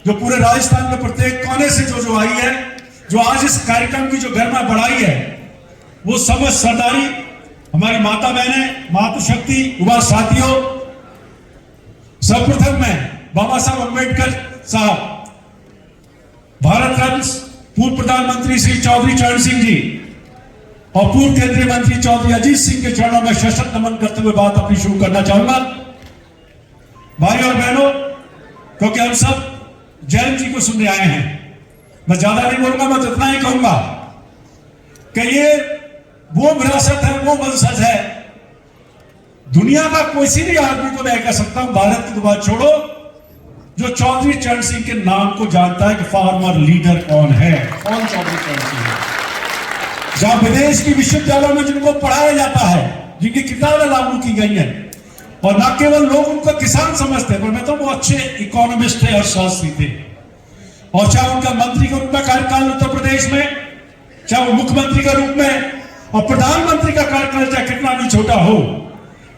जो पूरे राजस्थान में प्रत्येक कोने से जो आई है, जो आज इस कार्यक्रम की जो गरिमा बढ़ाई है, वो समझ सरदारी हमारी माता बहने, मातृशक्ति, युवा साथियों, सर्वप्रथम मैं बाबा साहब अम्बेडकर साहब, भारत रत्न पूर्व प्रधानमंत्री श्री चौधरी चरण सिंह जी और पूर्व केंद्रीय मंत्री चौधरी अजीत सिंह के चरणों में सशक्त नमन करते हुए बात अपनी शुरू करना चाहूंगा। भाई और बहनों, क्योंकि हम सब जैन जी को सुनने आए हैं, मैं ज्यादा नहीं बोलूंगा, मैं तो इतना ही कहूंगा कि ये वो विरासत है, वो वंशज है, दुनिया का किसी भी आदमी को मैं कह सकता हूं, भारत की तो बात छोड़ो, जो चौधरी चरण सिंह के नाम को जानता है कि फार्मर लीडर कौन है, कौन चौधरी चरण सिंह है। जहां विदेश की विश्वविद्यालयों में जिनको पढ़ाया जाता है, जिनकी किताबें लागू की गई हैं, और न केवल लोग उनको किसान समझते हैं, पर मैं तो वो अच्छे इकोनॉमिस्ट थे, अर्थशास्त्री थे। और चाहे उनका मंत्री के रूप में कार्यकाल उत्तर प्रदेश में, चाहे वो मुख्यमंत्री के रूप में और प्रधानमंत्री का कार्यकाल चाहे कितना भी छोटा हो,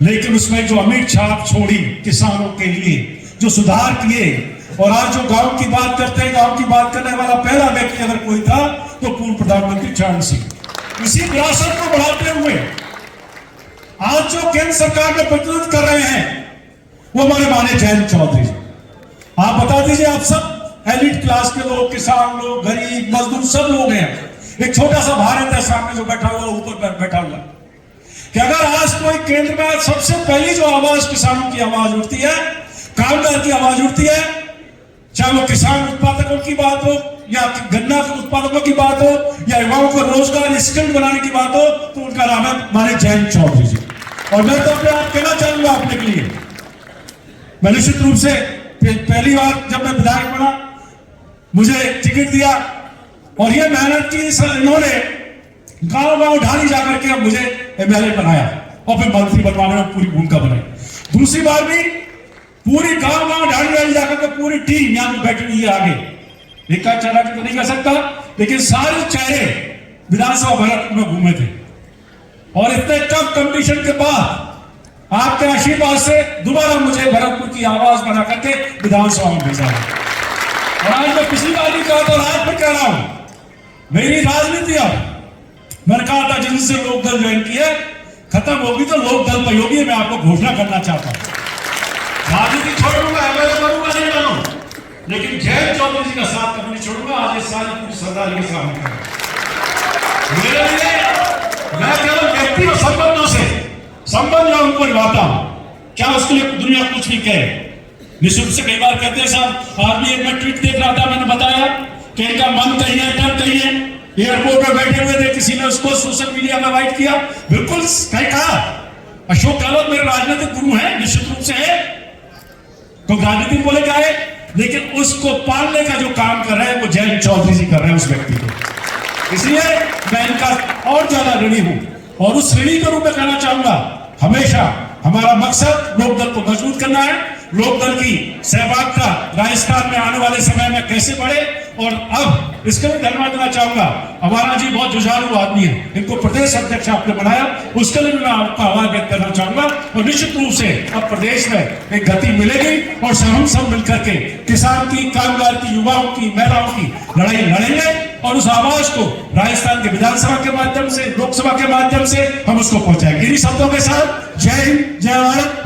लेकिन उसमें जो अमिट छाप छोड़ी किसानों के लिए, जो सुधार किए, और आज जो गांव की बात करते हैं, गांव की बात करने वाला पहला व्यक्ति अगर कोई था तो पूर्व प्रधानमंत्री चरण सिंह। इसी विरासत को बढ़ाते हुए आज जो केंद्र सरकार में प्रतिनिधित्व कर रहे हैं वो हमारे माने जयंत चौधरी। आप बता दीजिए, आप सब एलिट क्लास के लोग, किसान लोग, गरीब, मजदूर, सब लोग हैं। एक छोटा सा भारत है सामने जो बैठा हुआ, ऊपर बैठा हुआ, कि अगर आज कोई केंद्र में सबसे पहली जो आवाज किसानों की आवाज उठती है, कामगार की आवाज उठती है, चाहे वो किसान उत्पादकों की बात हो या गन्ना उत्पादकों की बात हो या युवाओं को रोजगार स्किल बनाने की बात हो, तो उनका नाम है माने जयंत चौधरी जी। और मैं तो अपने आप कहना चाहूंगा अपने के लिए, मैं निश्चित रूप से पहली बार जब मैं विधायक बना, मुझे टिकट दिया और ये मेहनत की इन्होंने गांव गांव ढाली जाकर के अब मुझे एमएलए बनाया और फिर मंत्री बनवाने में पूरी भूमिका बनाई। दूसरी बार भी पूरी गांव गांव ढाली जाकर के पूरी टीम यहां बैठी हुई है आगे, देखा चेहरा तो नहीं कह सकता, लेकिन सारे चेहरे विधानसभा भवन में घूमे थे। और इतने टफ कंपटीशन के बाद आपके आशीर्वाद से दोबारा मुझे भरतपुर की आवाज बना करके विधानसभा में भेजा है। और आज मैं पिछली बार भी कहा था और आज फिर कह रहा हूं, मेरी राजनीति अब, मैंने कहा था जिनसे लोक दल ज्वाइन किए खत्म होगी तो लोक दल पर होगी, मैं आपको घोषणा करना चाहता हूं। राजनीति छोड़ूंगा, एमएलए करूंगा, नहीं बनूंगा, लेकिन जयंत चौधरी जी का साथ कभी नहीं छोड़ूंगा। आज इस सारी पूरी सरदारी के सामने मेरे लिए मैं केवल व्यक्ति और संबंधों से संबंध जो उनको निभाता हूं, क्या उसके लिए दुनिया कुछ भी कहे। निश्चित से कई बार कहते हैं साहब, आज भी एक मैं ट्वीट देख रहा था, मैंने बताया कि इनका मन कहीं है, डर कहीं है, एयरपोर्ट में बैठे हुए थे, किसी ने उसको सोशल मीडिया में वाइट किया, बिल्कुल कहीं कहा अशोक गहलोत मेरे राजनीतिक गुरु हैं, निश्चित रूप से है, तो राजनीतिक बोले क्या है, लेकिन उसको पालने का जो काम कर रहे हैं वो जयंत चौधरी जी कर रहे हैं उस व्यक्ति को। इसलिए मैं इनका और ज्यादा ऋणी हूं और उस ऋणी के रूप में कहना चाहूंगा, हमेशा हमारा मकसद लोकदल को मजबूत करना है, लोकदल की सहभागिता राजस्थान में आने वाले समय में कैसे बढ़े। और अब इसके लिए धन्यवाद देना चाहूंगा, हमारा जी बहुत जुझारू आदमी है, इनको प्रदेश अध्यक्ष आपने बनाया, उसके लिए मैं आपका आभार व्यक्त करना चाहूंगा। और निश्चित रूप से अब प्रदेश में एक गति मिलेगी और हम सब मिलकर के किसान की, कामगार की, युवाओं की, महिलाओं की लड़ाई लड़ेंगे और उस आवाज को राजस्थान के विधानसभा के माध्यम से, लोकसभा के माध्यम से हम उसको पहुंचाएंगे। इन्हीं शब्दों के साथ जय हिंद, जय भारत।